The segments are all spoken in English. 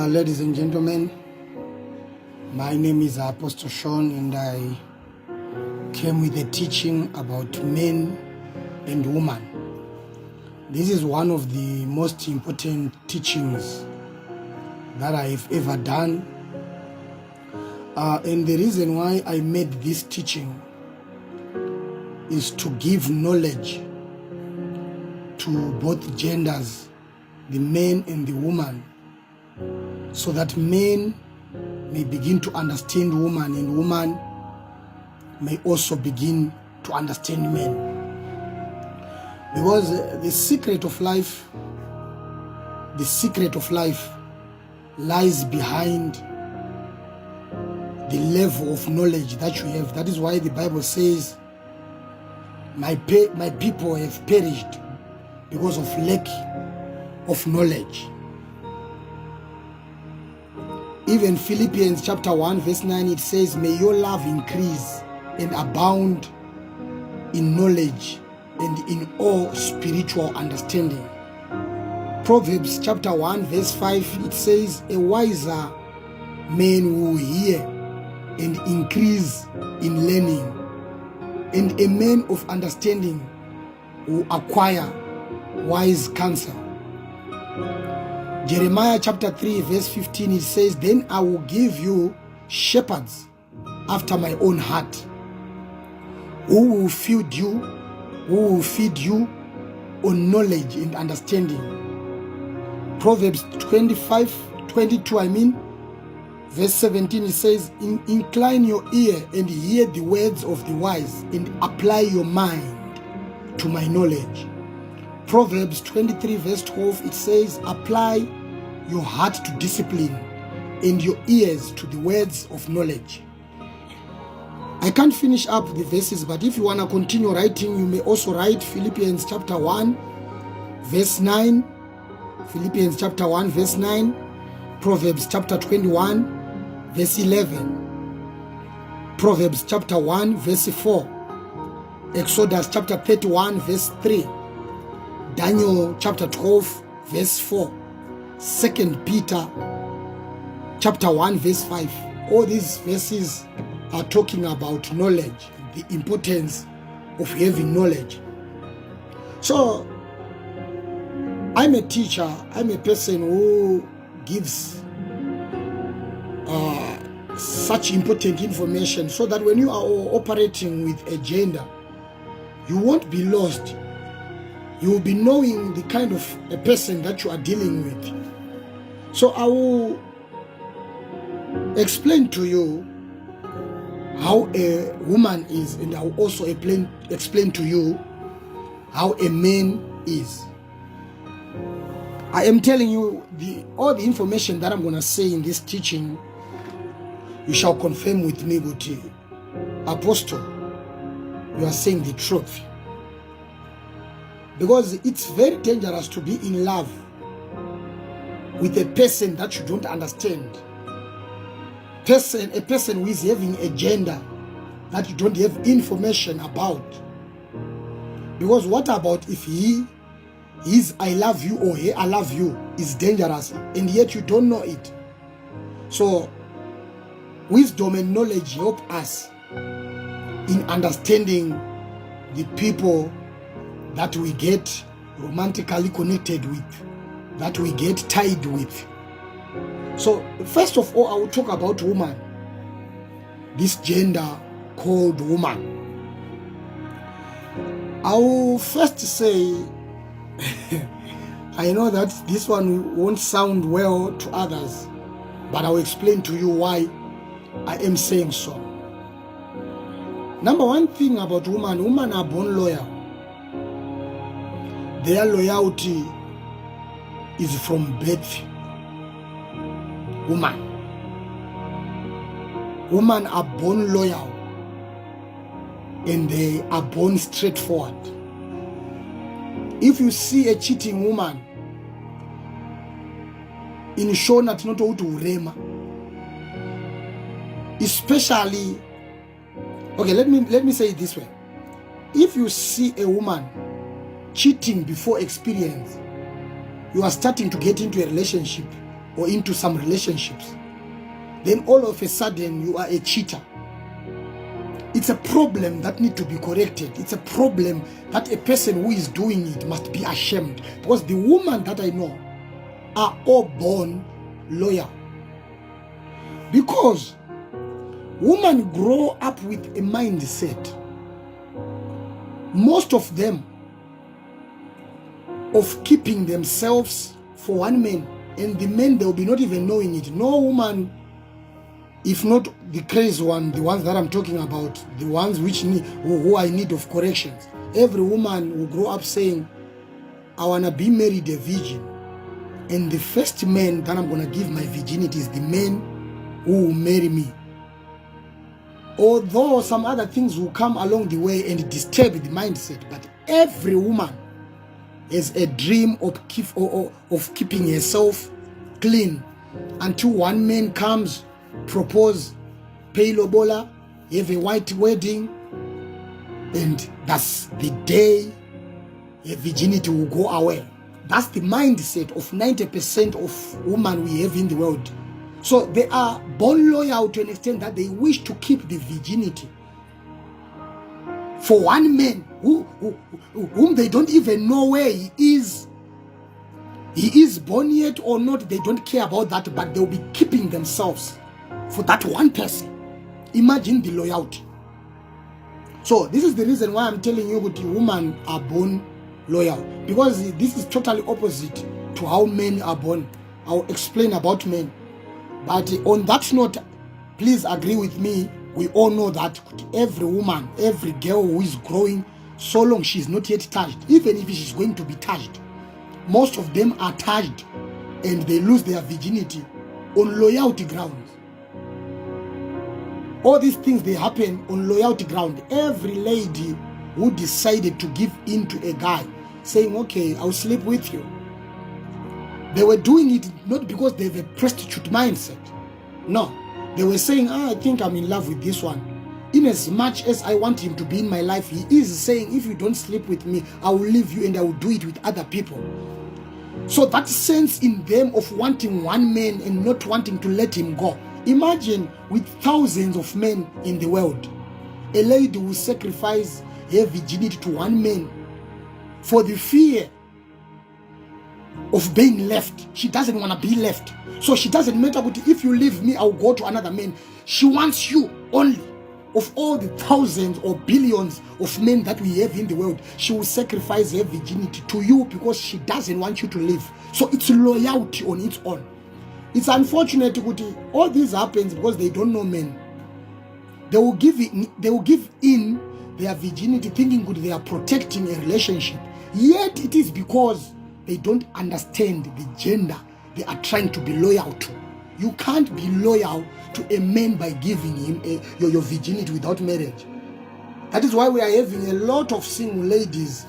Ladies and gentlemen, my name is Apostle Sean, and I came with a teaching about men and women. This is one of the most important teachings that I have ever done. And the reason why I made this teaching is to give knowledge to both genders, the man and the woman, so that men may begin to understand woman and woman may also begin to understand men. Because the secret of life lies behind the level of knowledge that you have. That is why the Bible says, my people have perished because of lack of knowledge. Even Philippians chapter 1 verse 9, it says, may your love increase and abound in knowledge and in all spiritual understanding. Proverbs chapter 1 verse 5, it says, a wiser man will hear and increase in learning, and a man of understanding will acquire wise counsel. Jeremiah chapter 3 verse 15, it says, then I will give you shepherds after my own heart, who will feed you on knowledge and understanding. Proverbs 22 verse 17, it says, incline your ear and hear the words of the wise, and apply your mind to my knowledge. Proverbs 23 verse 12, it says, apply your heart to discipline and your ears to the words of knowledge. I can't finish up the verses, but if you want to continue writing, you may also write Philippians chapter 1 verse 9, Philippians chapter 1 verse 9, Proverbs chapter 21 verse 11, Proverbs chapter 1 verse 4, Exodus chapter 31 verse 3, Daniel chapter 12 verse 4, 2 Peter chapter 1 verse 5. All these verses are talking about knowledge, the importance of having knowledge. So I'm a teacher, I'm a person who gives such important information, so that when you are operating with a gender, you won't be lost. You will be knowing the kind of a person that you are dealing with. So I will explain to you how a woman is, and I will also explain to you how a man is. I am telling you all the information that I'm going to say in this teaching, you shall confirm with me, but Apostle, you are saying the truth. Because it's very dangerous to be in love with a person that you don't understand. A person who is having a gender that you don't have information about. Because what about if his I love you or hey I love you is dangerous, and yet you don't know it? So wisdom and knowledge help us in understanding the people that we get romantically connected with, that we get tied with. So first of all, I will talk about woman, this gender called woman. I will first say, I know that this one won't sound well to others, but I will explain to you why I am saying so. Number one thing about women are born loyal. Their loyalty is from birth. Women are born loyal, and they are born straightforward. If you see a cheating woman, in Shona not to urema, especially, okay, let me say it this way. If you see a woman cheating before experience, you are starting to get into a relationship or into some relationships, then all of a sudden you are a cheater. It's a problem that needs to be corrected. It's a problem that a person who is doing it must be ashamed. Because the women that I know are all born loyal. Because women grow up with a mindset, most of them, of keeping themselves for one man, and the men, they will be not even knowing it. No woman, if not the crazy one, the ones that I'm talking about, the ones which need, who are in need of corrections, every woman will grow up saying, I want to be married a virgin, and the first man that I'm going to give my virginity is the man who will marry me. Although some other things will come along the way and disturb the mindset, but every woman has a dream of keeping herself clean until one man comes, propose, pay lobola, have a white wedding, and that's the day her virginity will go away. That's the mindset of 90% of women we have in the world. So they are born loyal to an extent that they wish to keep the virginity for one man whom they don't even know where he is. He is born yet or not, they don't care about that, but they'll be keeping themselves for that one person. Imagine the loyalty. So this is the reason why I'm telling you that women are born loyal, because this is totally opposite to how men are born. I'll explain about men. But on that note, please agree with me. We all know that every woman, every girl who is growing, so long she's not yet touched, even if she's going to be touched, most of them are touched and they lose their virginity on loyalty grounds. All these things, they happen on loyalty ground. Every lady who decided to give in to a guy saying, okay, I'll sleep with you, they were doing it not because they have a prostitute mindset. No, they were saying, I think I'm in love with this one. In as much as I want him to be in my life, he is saying, if you don't sleep with me, I will leave you and I will do it with other people. So that sense in them of wanting one man and not wanting to let him go. Imagine with thousands of men in the world, a lady will sacrifice her virginity to one man for the fear of being left. She doesn't want to be left. So she doesn't matter if you leave me, I'll go to another man. She wants you only. Of all the thousands or billions of men that we have in the world, she will sacrifice her virginity to you because she doesn't want you to leave. So it's loyalty on its own. It's unfortunate all this happens because they don't know men. They will give in their virginity thinking they are protecting a relationship. Yet it is because they don't understand the gender they are trying to be loyal to. You can't be loyal to a man by giving him your virginity without marriage. That is why we are having a lot of single ladies,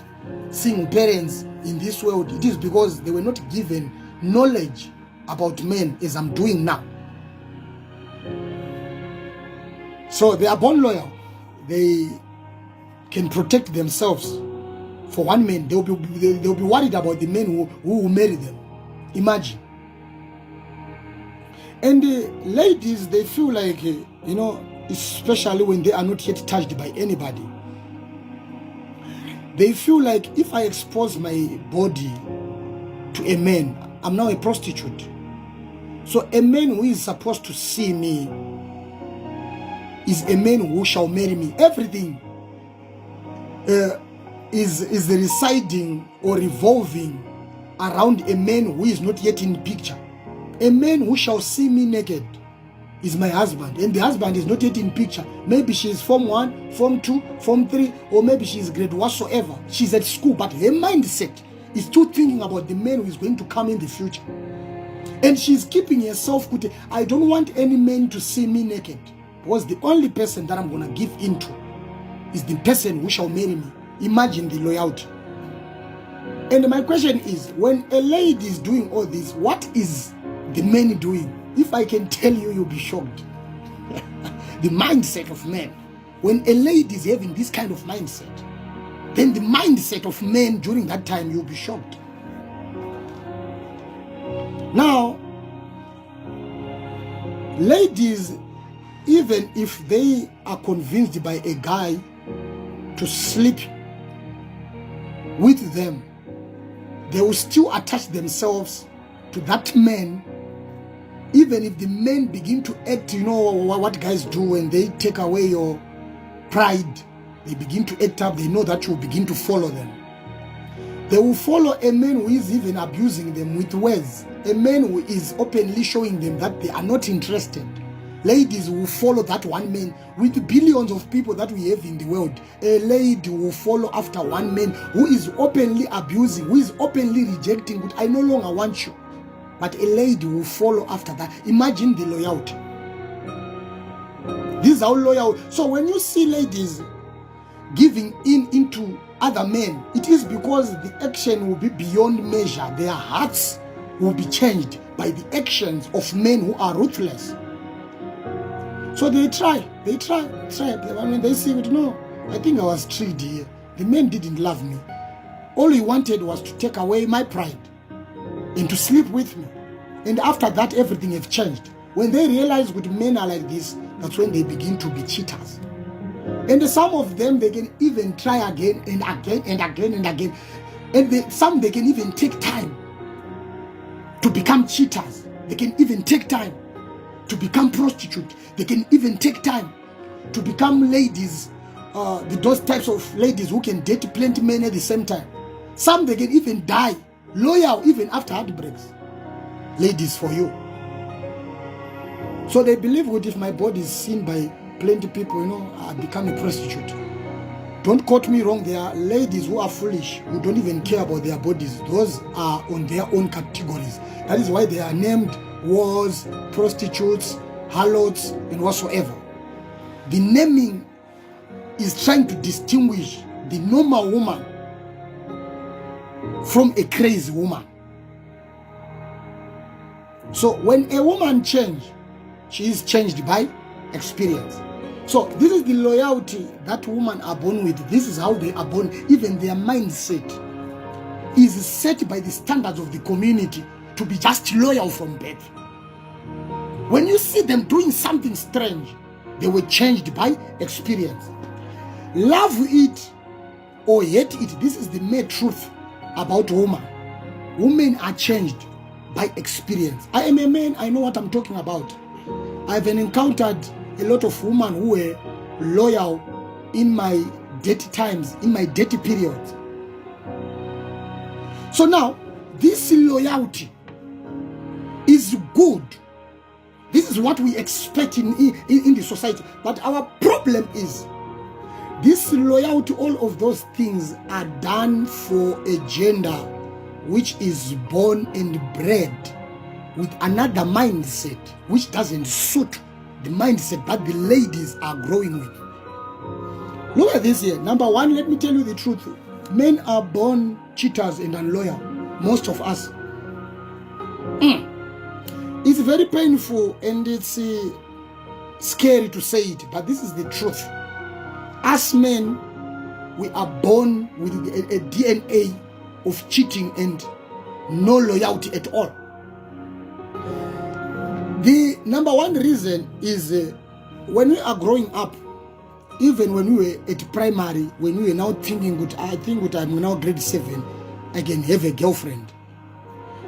single parents in this world. It is because they were not given knowledge about men as I'm doing now. So they are born loyal. They can protect themselves for one man. They'll be worried about the men who will marry them. Imagine. And the ladies, they feel like, especially when they are not yet touched by anybody, they feel like if I expose my body to a man, I'm now a prostitute. So a man who is supposed to see me is a man who shall marry me. Everything is residing or revolving around a man who is not yet in the picture. A man who shall see me naked is my husband, and the husband is not yet in picture. Maybe she is Form 1, Form 2, Form 3, or maybe she is grade whatsoever. She's at school, but her mindset is still thinking about the man who is going to come in the future. And she's keeping herself good. I don't want any man to see me naked, because the only person that I'm going to give into is the person who shall marry me. Imagine the loyalty. And my question is, when a lady is doing all this, what is the man doing? If I can tell you, you'll be shocked. The mindset of men. When a lady is having this kind of mindset, then the mindset of men during that time, you'll be shocked. Now, ladies, even if they are convinced by a guy to sleep with them, they will still attach themselves to that man. Even if the men begin to act, you know what guys do when they take away your pride, they begin to act up, they know that you will begin to follow them. They will follow a man who is even abusing them with words, a man who is openly showing them that they are not interested. Ladies will follow that one man. With billions of people that we have in the world, a lady will follow after one man who is openly abusing, who is openly rejecting, but I no longer want you. But a lady will follow after that. Imagine the loyalty. This is how loyal. So when you see ladies giving into other men, it is because the action will be beyond measure. Their hearts will be changed by the actions of men who are ruthless. So they try. When they see it, no, I think I was tricked here. The men didn't love me. All he wanted was to take away my pride and to sleep with me. And after that, everything has changed. When they realize with men are like this, that's when they begin to be cheaters. And some of them, they can even try again and again and again and again. And some, they can even take time to become cheaters. They can even take time to become prostitutes. They can even take time to become ladies, those types of ladies who can date plenty men at the same time. Some, they can even die loyal even after heartbreaks. Ladies, for you. So they believe that if my body is seen by plenty people, you know, I become a prostitute. Don't quote me wrong. There are ladies who are foolish, who don't even care about their bodies. Those are on their own categories. That is why they are named whores, prostitutes, harlots, and whatsoever. The naming is trying to distinguish the normal woman from a crazy woman. So when a woman changes, she is changed by experience. So this is the loyalty that women are born with. This is how they are born. Even their mindset is set by the standards of the community to be just loyal from birth. When you see them doing something strange, they were changed by experience. Love it or hate it, this is the main truth about women. Women are changed by experience. I am a man, I know what I'm talking about. I've encountered a lot of women who were loyal in my dirty times, in my dirty periods. So now, this loyalty is good. This is what we expect in the society. But our problem is, this loyalty, all of those things are done for a gender which is born and bred with another mindset which doesn't suit the mindset that the ladies are growing with. Look at this here. Number one, let me tell you the truth. Men are born cheaters and unloyal. Most of us. It's very painful and it's scary to say it, but this is the truth. As men, we are born with a DNA of cheating and no loyalty at all. The number one reason is when we are growing up, even when we were at primary, when we were now thinking, I think I'm now grade 7, I can have a girlfriend.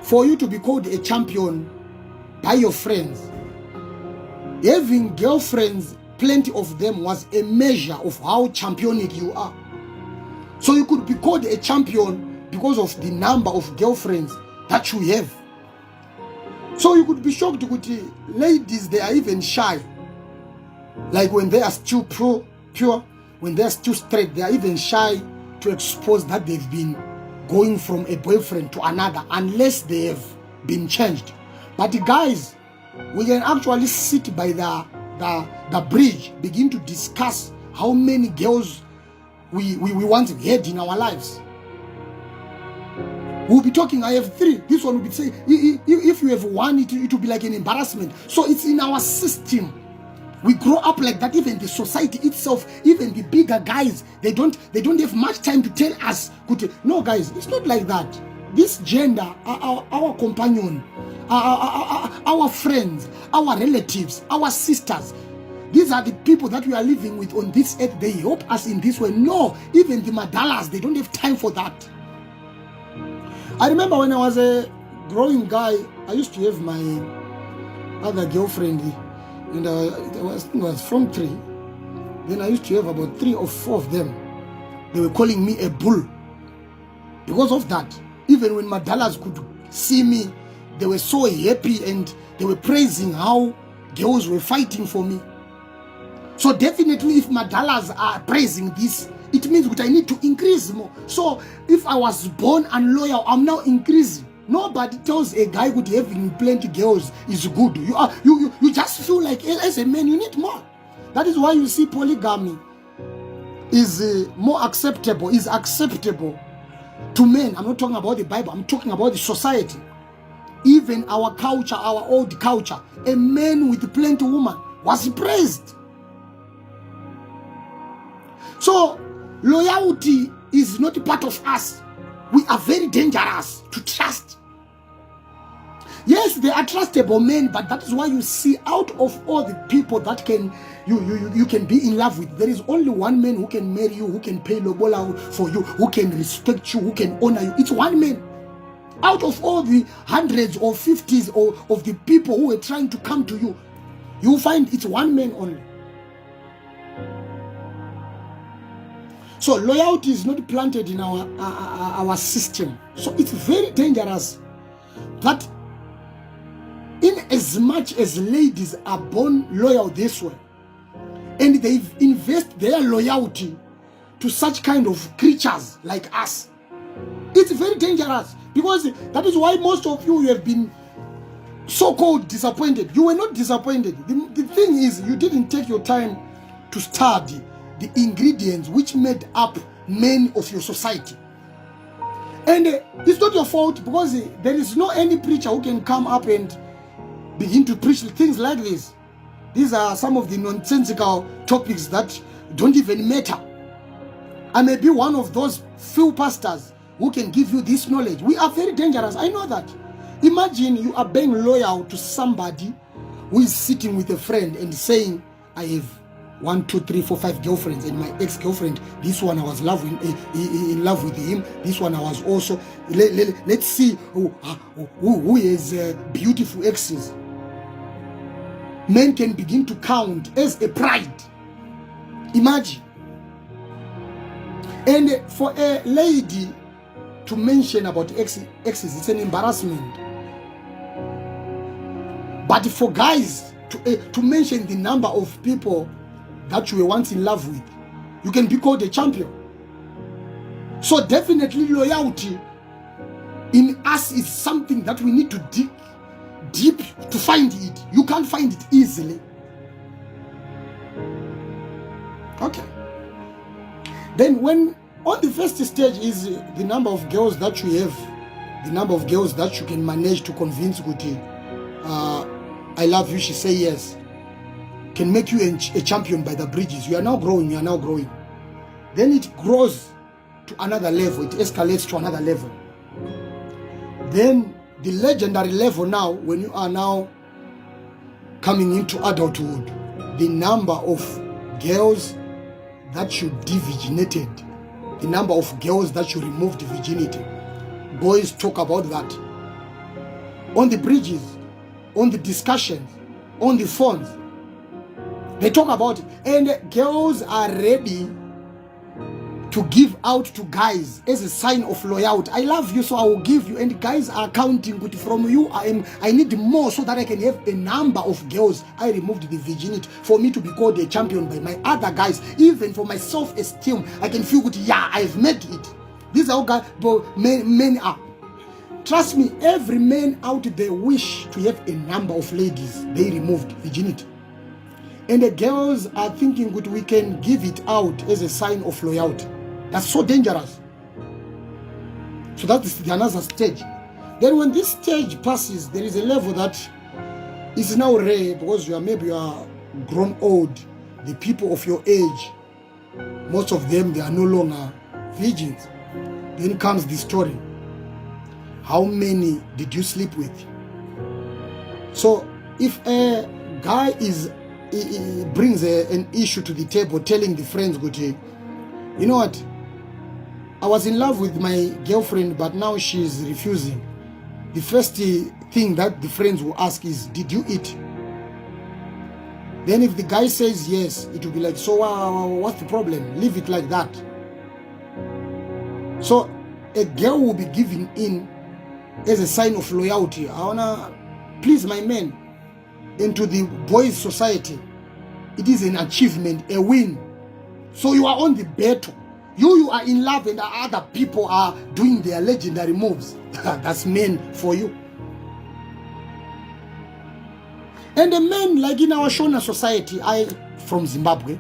For you to be called a champion by your friends, having girlfriends, plenty of them, was a measure of how championic you are. So you could be called a champion because of the number of girlfriends that you have. So you could be shocked with ladies, they are even shy. Like when they are still pure, when they are still straight, they are even shy to expose that they've been going from a boyfriend to another, unless they have been changed. But the guys, we can actually sit by the bridge, begin to discuss how many girls we once had in our lives. We'll be talking, I have 3. This one will be saying, if you have 1, it will be like an embarrassment. So it's in our system. We grow up like that. Even the society itself, even the bigger guys, they don't have much time to tell us. No, guys, it's not like that. this gender, our companion, our friends, our relatives, our sisters. These are the people that we are living with on this earth. They help us in this way. No, even the Madalas, they don't have time for that. I remember when I was a growing guy, I used to have my other girlfriend, and it was from 3. Then I used to have about 3 or 4 of them. They were calling me a bull. Because of that, even when Madalas could see me, they were so happy and they were praising how girls were fighting for me. So definitely if Madalas are praising this, it means that I need to increase more. So if I was born unloyal, I'm now increasing. Nobody tells a guy who having plenty girls is good. You just feel like as a man you need more. That is why you see polygamy is more acceptable, is acceptable to men. I'm not talking about the Bible, I'm talking about the society. Even our culture, our old culture, a man with plenty woman was praised. So loyalty is not part of us. We are very dangerous to trust. Yes, they are trustable men, but that is why you see out of all the people that can you can be in love with, there is only one man who can marry you, who can pay lobola for you, who can respect you, who can honor you. It's one man. Out of all the hundreds or 50s of the people who are trying to come to you, you find it's one man only. So loyalty is not planted in our system. So it's very dangerous that in as much as ladies are born loyal this way, and they invest their loyalty to such kind of creatures like us, it's very dangerous, because that is why most of you have been so-called disappointed. You were not disappointed. The thing is, you didn't take your time to study the ingredients which made up men of your society. And it's not your fault, because there is no any preacher who can come up and begin to preach things like this. These are some of the nonsensical topics that don't even matter. I may be one of those few pastors who can give you this knowledge. We are very dangerous. I know that. Imagine you are being loyal to somebody who is sitting with a friend and saying, I have 1, 2, 3, 4, 5 girlfriends, and my ex-girlfriend, this one I was in love with him, this one I was also. Let's see who has beautiful exes. Men can begin to count as a pride. Imagine. And for a lady to mention about exes, it's an embarrassment. But for guys to mention the number of people that you were once in love with, you can be called a champion. So definitely loyalty in us is something that we need to dig deep to find it. You can't find it easily. Okay. Then when on the first stage is the number of girls that you have, the number of girls that you can manage to convince Guti, I love you, she say yes, can make you a champion by the bridges. You are now growing, you are now growing. Then it grows to another level, it escalates to another level. Then the legendary level now, when you are now coming into adulthood, the number of girls that you devirginated, the number of girls that you removed virginity. Boys talk about that. On the bridges, on the discussions, on the phones, they talk about it. And girls are ready to give out to guys as a sign of loyalty. I love you, so I will give you. And guys are counting, but from you, I need more so that I can have a number of girls I removed the virginity for me to be called a champion by my other guys. Even for my self-esteem, I can feel good. Yeah, I've made it. These are guys, but men are. Trust me, every man out there wish to have a number of ladies they removed virginity. And the girls are thinking that we can give it out as a sign of loyalty. That's so dangerous. So that is the another stage. Then when this stage passes, there is a level that is now rare, because maybe you are grown old. The people of your age, most of them, they are no longer virgins. Then comes the story. how many did you sleep with? So if a guy brings an issue to the table, telling the friends, good, you know what, I was in love with my girlfriend, but now she's refusing. The first thing that the friends will ask is, did you eat? Then if the guy says yes, it will be like, so what's the problem? Leave it like that. So a girl will be giving in as a sign of loyalty. I wanna please my men. Into the boys' society, it is an achievement, a win. So you are on the battle. You are in love and other people are doing their legendary moves. That's men for you. And the men, like in our Shona society, from Zimbabwe,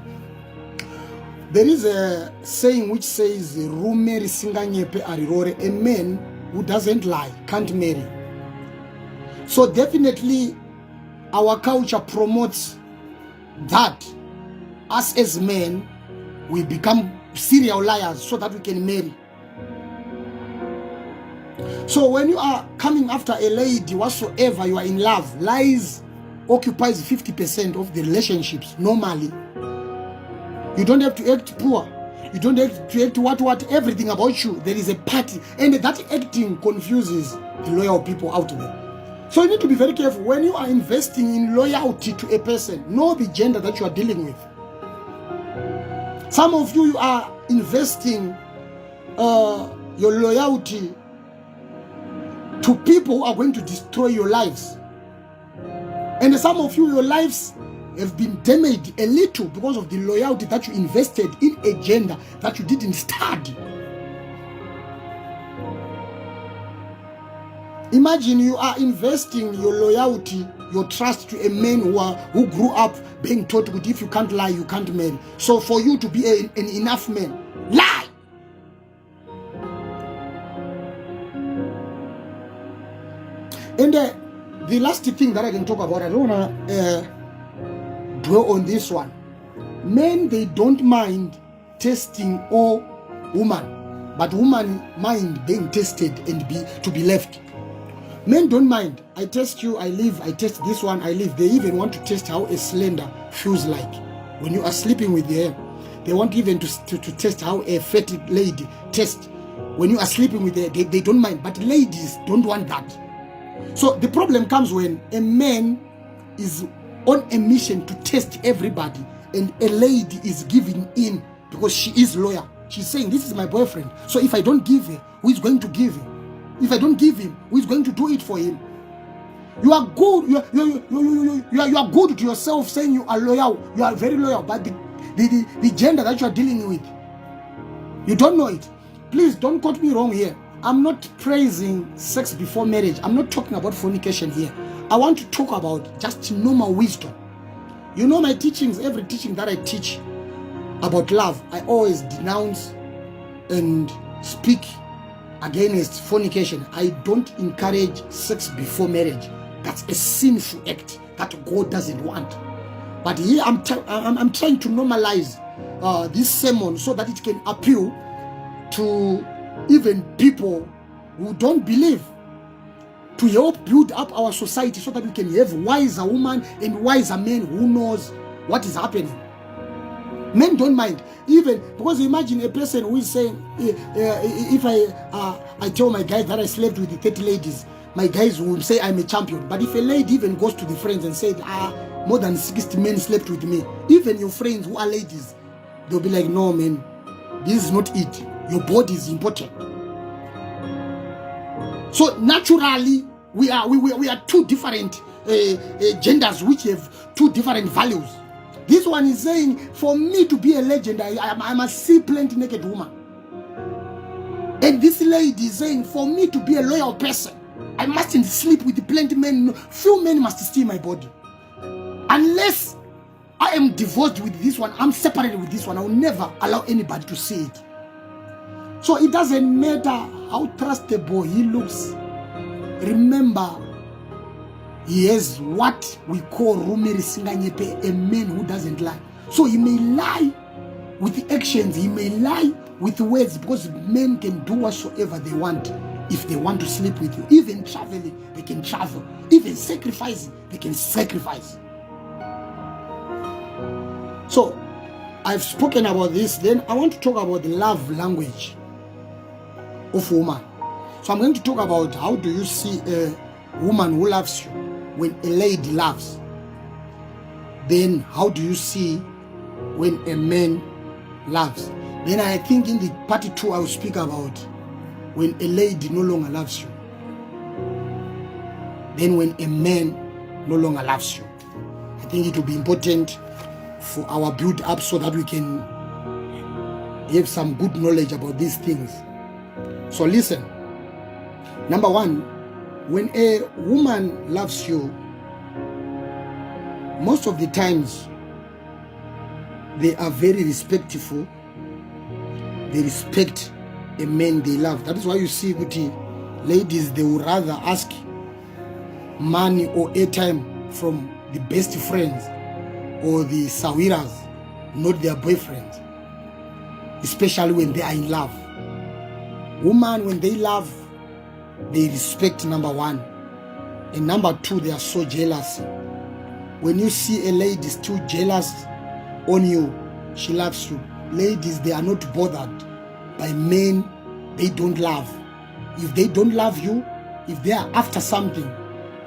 there is a saying which says, "Rumeri singanyepe arirore." A man who doesn't lie can't marry. So definitely, our culture promotes that us as men, we become serial liars so that we can marry. So when you are coming after a lady, whatsoever you are in love, lies occupies 50% of the relationships normally. You don't have to act poor. You don't have to act what, everything about you. There is a party. And that acting confuses the loyal people out there. So you need to be very careful. When you are investing in loyalty to a person, know the gender that you are dealing with. Some of you are investing your loyalty to people who are going to destroy your lives. And some of you, your lives have been damaged a little because of the loyalty that you invested in a gender that you didn't study. Imagine you are investing your loyalty, your trust to a man who grew up being taught that if you can't lie, you can't marry. So for you to be an enough man, lie. And the last thing that I can talk about, I don't want to dwell on this one. Men, they don't mind testing all woman, but women mind being tested and to be left. Men don't mind. I test you, I leave. I test this one, I leave. They even want to test how a slender feels like when you are sleeping with them. They want even to test how a fat lady tests when you are sleeping with them. They don't mind. But ladies don't want that. So the problem comes when a man is on a mission to test everybody and a lady is giving in because she is loyal. She's saying, this is my boyfriend. So if I don't give her, who is going to give him? If I don't give him, who is going to do it for him? You are good. You are good to yourself saying you are loyal. You are very loyal. But the gender that you are dealing with, you don't know it. Please don't quote me wrong here. I'm not praising sex before marriage. I'm not talking about fornication here. I want to talk about just normal wisdom. You know my teachings, every teaching that I teach about love, I always denounce and speak against fornication. I don't encourage sex before marriage. That's a sinful act that God doesn't want. But here I'm trying to normalize this sermon so that it can appeal to even people who don't believe, to help build up our society so that we can have wiser women and wiser men who knows what is happening. Men don't mind, even because imagine a person who is saying, if I tell my guys that I slept with the 30 ladies, my guys will say I'm a champion. But if a lady even goes to the friends and said, more than 60 men slept with me, even your friends who are ladies, they'll be like, no man, this is not it. Your body is important. So naturally, we are two different genders which have two different values. This one is saying, for me to be a legend, I must see plenty naked woman. And this lady is saying, for me to be a loyal person, I mustn't sleep with plenty men. Few men must steal my body. Unless I am divorced with this one, I'm separated with this one, I will never allow anybody to see it. So it doesn't matter how trustable he looks. Remember, he has what we call Rumeri Singanyepe, a man who doesn't lie. So he may lie with actions, he may lie with words, because men can do whatsoever they want if they want to sleep with you. Even traveling, they can travel. Even sacrificing, they can sacrifice. So, I've spoken about this. Then I want to talk about the love language of woman. So I'm going to talk about how do you see a woman who loves you when a lady loves. Then how do you see when a man loves. Then I think in the part 2 I will speak about when a lady no longer loves you. Then when a man no longer loves you. I think it will be important for our build up so that we can have some good knowledge about these things. So listen. Number 1, when a woman loves you, most of the times they are very respectful. They respect a man they love. That is why you see ladies, they would rather ask money or airtime from the best friends or the sawiras, not their boyfriends, especially when they are in love. Women, when they love, they respect, number 1. And number 2, they are so jealous. When you see a lady still jealous on you, she loves you. Ladies, they are not bothered by men they don't love. If they don't love you, if they are after something,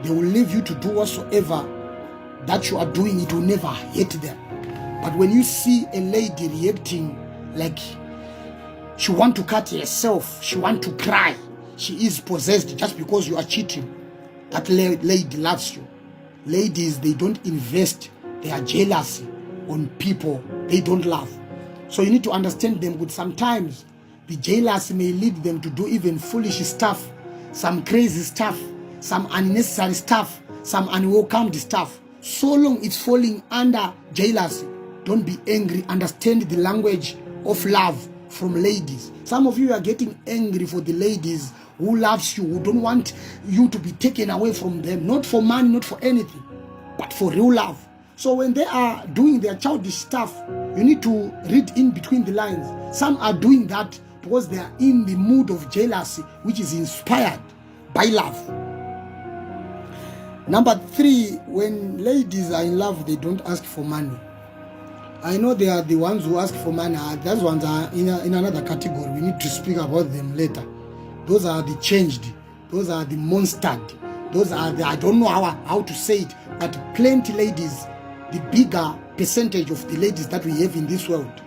they will leave you to do whatsoever that you are doing. It will never hurt them. But when you see a lady reacting like she want to cut herself, she want to cry, she is possessed just because you are cheating, that lady loves you. Ladies, they don't invest their jealousy on people they don't love. So you need to understand them good. Sometimes the jealousy may lead them to do even foolish stuff, some crazy stuff, some unnecessary stuff, some unwelcomed stuff. So long it's falling under jealousy, don't be angry. Understand the language of love from ladies. Some of you are getting angry for the ladies who loves you, who don't want you to be taken away from them, not for money, not for anything, but for real love. So when they are doing their childish stuff, you need to read in between the lines. Some are doing that because they are in the mood of jealousy, which is inspired by love. Number 3, when ladies are in love, they don't ask for money. I know they are the ones who ask for money. Those ones are in another category. We need to speak about them later. Those are the changed. Those are the monstered. Those are the, I don't know how to say it, but plenty ladies, the bigger percentage of the ladies that we have in this world,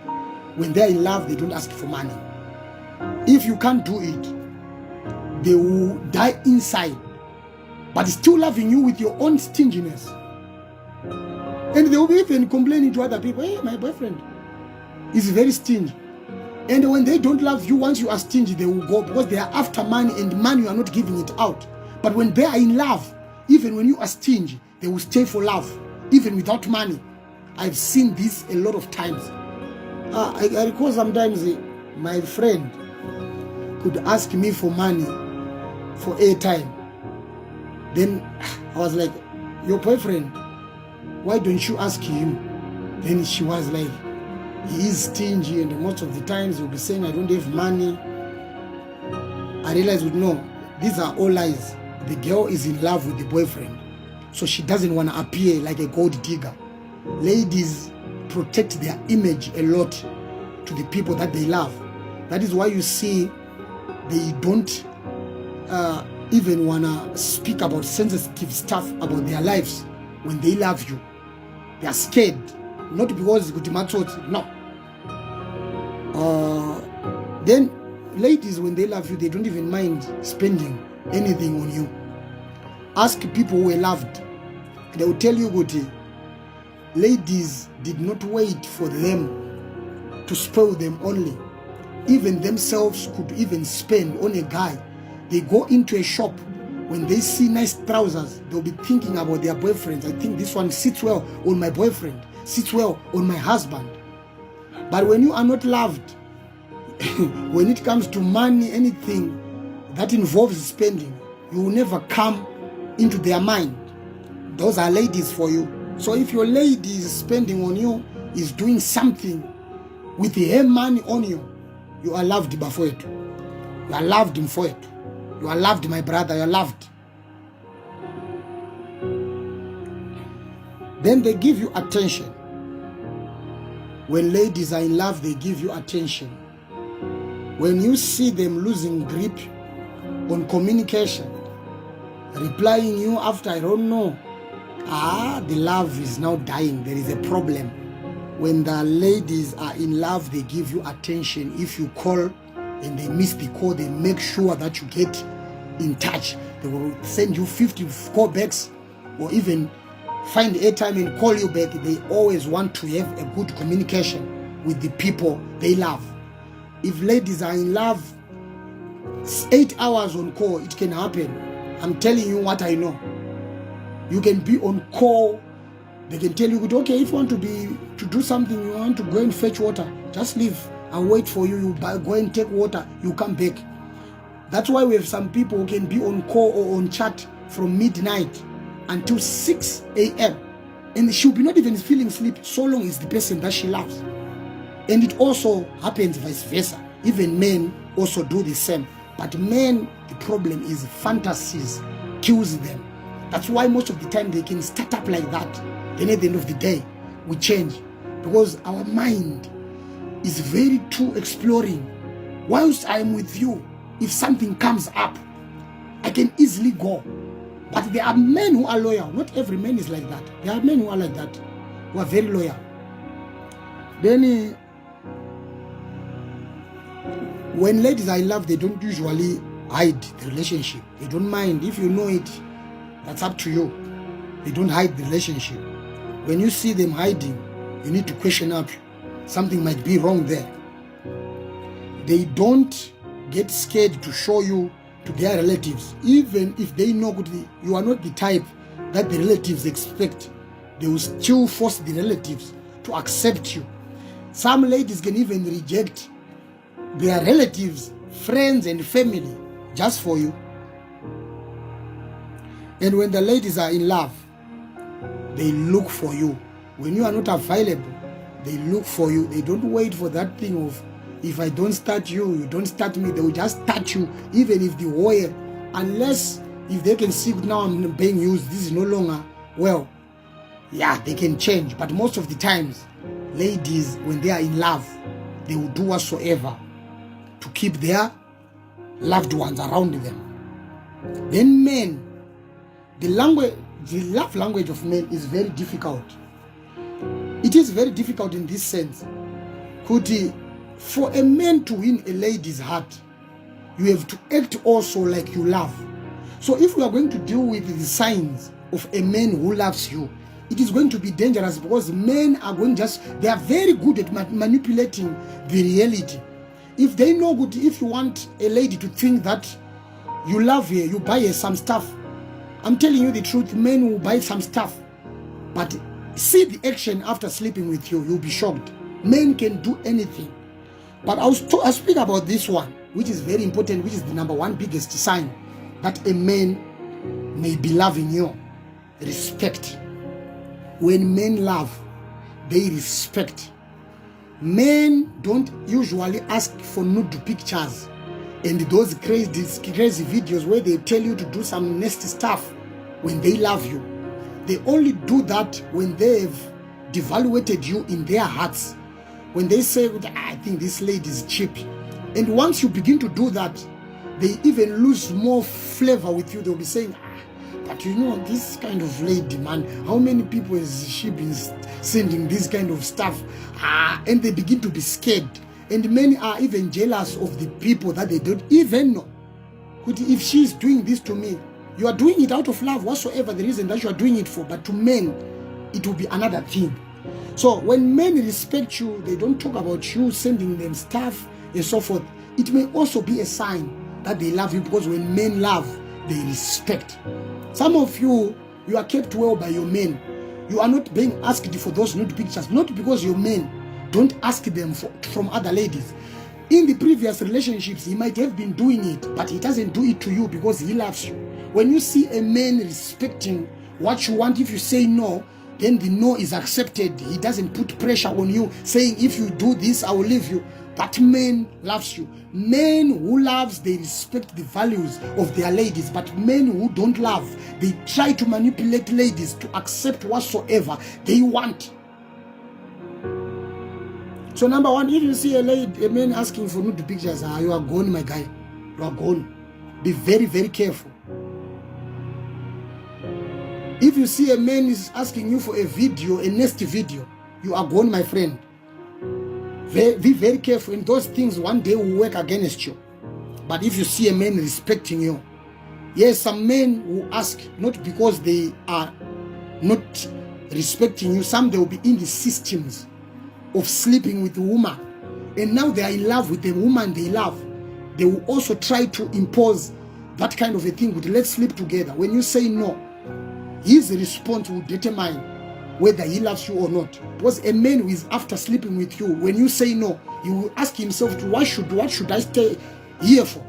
when they're in love, they don't ask for money. If you can't do it, they will die inside, but still loving you with your own stinginess. And they will be even complaining to other people, hey, my boyfriend is very stingy. And when they don't love you, once you are stingy, they will go because they are after money, and money you are not giving it out. But when they are in love, even when you are stingy, they will stay for love, even without money. I've seen this a lot of times. I recall sometimes my friend could ask me for money for airtime. Then I was like, your boyfriend, why don't you ask him? Then she was like, he is stingy, and most of the times he'll be saying, I don't have money. I realized, no, these are all lies. The girl is in love with the boyfriend, so she doesn't want to appear like a gold digger. Ladies protect their image a lot to the people that they love. That is why you see they don't even want to speak about sensitive stuff about their lives when they love you. They are scared, not because it's no. Then ladies, when they love you, they don't even mind spending anything on you. Ask people who are loved, they will tell you good. Ladies did not wait for them to spoil them only. Even themselves could even spend on a guy. They go into a shop, when they see nice trousers, they'll be thinking about their boyfriends. I think this one sits well on my boyfriend, sits well on my husband. But when you are not loved, when it comes to money, anything that involves spending, you will never come into their mind. Those are ladies for you. So if your lady is spending on you, is doing something with her money on you, you are loved before it. You are loved for it. You are loved, my brother, you are loved. Then they give you attention. When ladies are in love, they give you attention. When you see them losing grip on communication, replying you after I don't know, the love is now dying. There is a problem. When the ladies are in love, they give you attention. If you call and they miss the call, they make sure that you get in touch. They will send you 50 callbacks or even find airtime and call you back. They always want to have a good communication with the people they love. If ladies are in love, 8 hours on call, it can happen. I'm telling you what I know. You can be on call. They can tell you, okay, if you want to do something, you want to go and fetch water, just leave. I'll wait for you. You go and take water. You come back. That's why we have some people who can be on call or on chat from midnight until 6 a.m. and she'll be not even feeling sleep so long as the person that she loves. And it also happens vice versa. Even men also do the same. But men, the problem is fantasies kills them. That's why most of the time they can start up like that. Then at the end of the day, we change. Because our mind is very too exploring. Whilst I am with you, if something comes up, I can easily go. But there are men who are loyal. Not every man is like that. There are men who are like that, who are very loyal. Then, when ladies are in love, they don't usually hide the relationship. They don't mind. If you know it, that's up to you. They don't hide the relationship. When you see them hiding, you need to question up. Something might be wrong there. They don't get scared to show you to their relatives. Even if they know you are not the type that the relatives expect, they will still force the relatives to accept you. Some ladies can even reject their relatives, friends and family just for you. And when the ladies are in love, they look for you. When you are not available, they look for you. They don't wait for that thing of, if I don't start you, you don't start me. They will just start you, even if the warrior, unless if they can see now I'm being used, this is no longer, well, yeah, they can change. But most of the times, ladies, when they are in love, they will do whatsoever to keep their loved ones around them. Then men, the love language of men is very difficult. It is very difficult in this sense. For a man to win a lady's heart, you have to act also like you love. So if we are going to deal with the signs of a man who loves you, it is going to be dangerous, because men are they are very good at manipulating the reality. If they know good, if you want a lady to think that you love her, you buy her some stuff. I'm telling you the truth, men will buy some stuff, but see the action after sleeping with you, you'll be shocked. Men can do anything. But I'll speak about this one, which is very important, which is the number one biggest sign that a man may be loving you. Respect. When men love, they respect. Men don't usually ask for nude pictures and those crazy videos where they tell you to do some nasty stuff when they love you. They only do that when they've devaluated you in their hearts. When they say, I think this lady is cheap. And once you begin to do that, they even lose more flavor with you. They'll be saying, but you know, this kind of lady, man, how many people has she been sending this kind of stuff? And they begin to be scared. And many are even jealous of the people that they don't even know. If she's doing this to me, you are doing it out of love, whatsoever the reason that you are doing it for. But to men, it will be another thing. So when men respect you, they don't talk about you sending them stuff and so forth. It may also be a sign that they love you, because when men love, they respect. Some of you are kept well by your men. You are not being asked for those nude pictures, not because your men don't ask them from other ladies. In the previous relationships, he might have been doing it, but he doesn't do it to you because he loves you. When you see a man respecting what you want, if you say no, then the no is accepted. He doesn't put pressure on you, saying, if you do this, I will leave you. that man loves you. Men who loves, they respect the values of their ladies, but men who don't love, they try to manipulate ladies to accept whatsoever they want. So number one, if you see a man asking for nude pictures, you are gone, my guy. You are gone. Be very, very careful. If you see a man is asking you for a video, a nasty video, you are gone, my friend. Be very careful. And those things one day will work against you. But if you see a man respecting you, yes, some men will ask, not because they are not respecting you. Some they will be in the systems of sleeping with a woman, and now they are in love with the woman they love. They will also try to impose that kind of a thing with let's sleep together. When you say no, his response will determine whether he loves you or not. Because a man who is after sleeping with you, when you say no, he will ask himself, what should I stay here for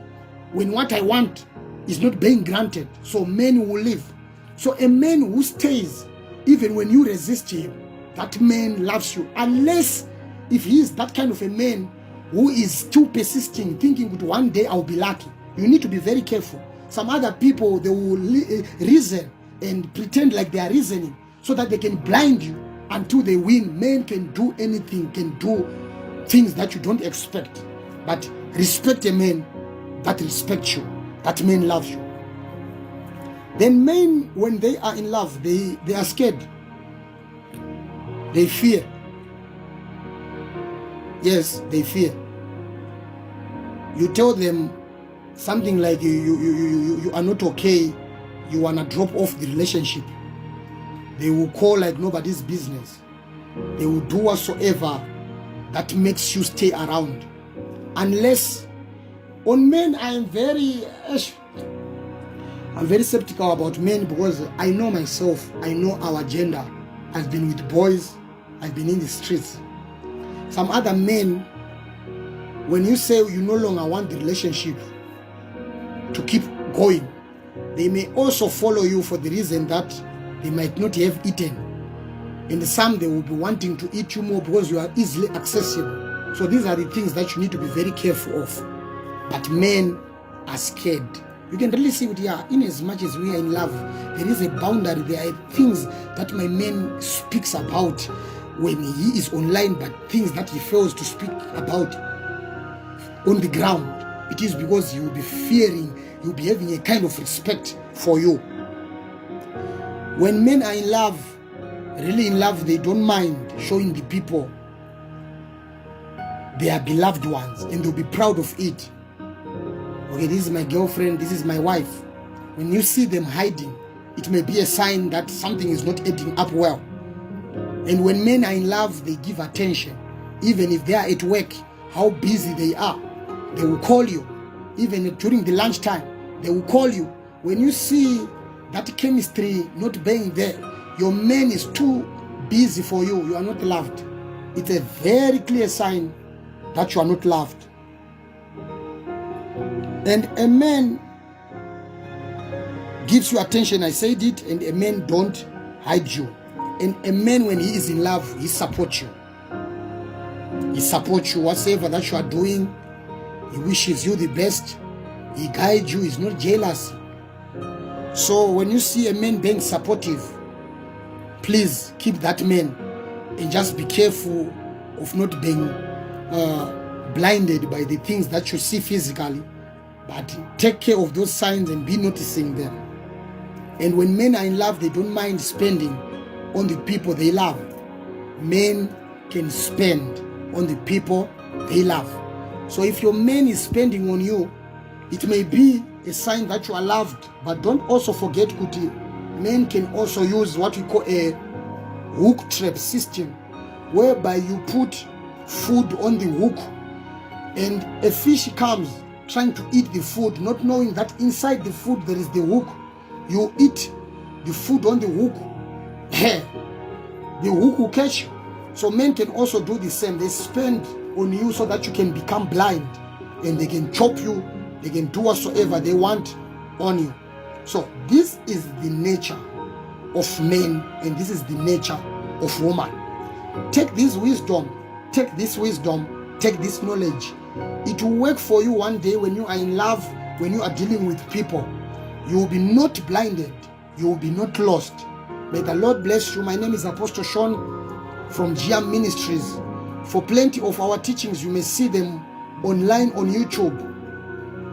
when what I want is not being granted? So men will leave. So a man who stays even when you resist him, that man loves you. Unless if he is that kind of a man who is still persisting, thinking that one day I'll be lucky. You need to be very careful. Some other people, they will reason and pretend like they are reasoning so that they can blind you until they win. Men can do anything, can do things that you don't expect. But respect a man that respects you. That man loves you. Then men, when they are in love, they are scared. They fear. Yes, they fear. You tell them something like you are not okay, you want to drop off the relationship. They will call like nobody's business. They will do whatsoever that makes you stay around. Unless, on men, I'm very skeptical about men, because I know myself, I know our gender. I've been with boys, I've been in the streets. Some other men, when you say you no longer want the relationship to keep going, they may also follow you for the reason that they might not have eaten. And some, they will be wanting to eat you more because you are easily accessible. So these are the things that you need to be very careful of. But men are scared. You can really see it here. In as much as we are in love, there is a boundary. There are things that my man speaks about when he is online, but things that he fails to speak about on the ground. It is because he will be fearing, he will be having a kind of respect for you. When men are in love, really in love, they don't mind showing the people their beloved ones, and they'll be proud of it. Okay, this is my girlfriend, this is my wife. When you see them hiding, it may be a sign that something is not adding up well. And when men are in love, they give attention. Even if they are at work, how busy they are, they will call you. Even during the lunchtime, they will call you. When you see that chemistry not being there, your man is too busy for you, you are not loved. It's a very clear sign that you are not loved. And a man gives you attention, I said it, and a man don't hide you. And a man, when he is in love, he supports you. He supports you, whatever that you are doing. He wishes you the best. He guides you, he's not jealous. So when you see a man being supportive, please keep that man and just be careful of not being blinded by the things that you see physically. But take care of those signs and be noticing them. And when men are in love, they don't mind spending on the people they love. Men can spend on the people they love. So if your man is spending on you, it may be a sign that you are loved. But don't also forget, Kuti, men can also use what we call a hook trap system, whereby you put food on the hook and a fish comes trying to eat the food, not knowing that inside the food there is the hook. You eat the food on the hook, the hook will catch you. So men can also do the same. They spend on you so that you can become blind, and they can chop you, they can do whatsoever they want on you. So this is the nature of men, and this is the nature of woman. Take this wisdom Take this knowledge. It will work for you one day when you are in love, when you are dealing with people. You will be not blinded. You will be not lost. May the Lord bless you. My name is Apostle Sean from GM Ministries. For plenty of our teachings, you may see them online on YouTube.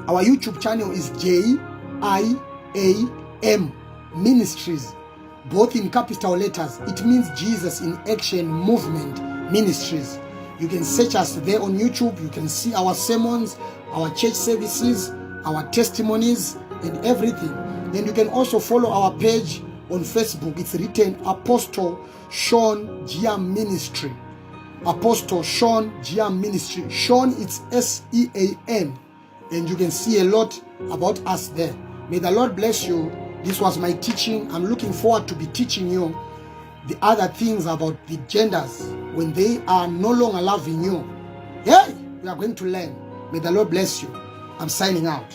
Our YouTube channel is JIAM Ministries, both in capital letters. It means Jesus in Action Movement Ministries. You can search us there on YouTube. You can see our sermons, our church services, our testimonies, and everything. Then you can also follow our page on Facebook. It's written Apostle Sean GM Ministry. Apostle Sean GM Ministry. Sean, it's SEAN. And you can see a lot about us there. May the Lord bless you. This was my teaching. I'm looking forward to be teaching you the other things about the genders when they are no longer loving you. Hey, we are going to learn. May the Lord bless you. I'm signing out.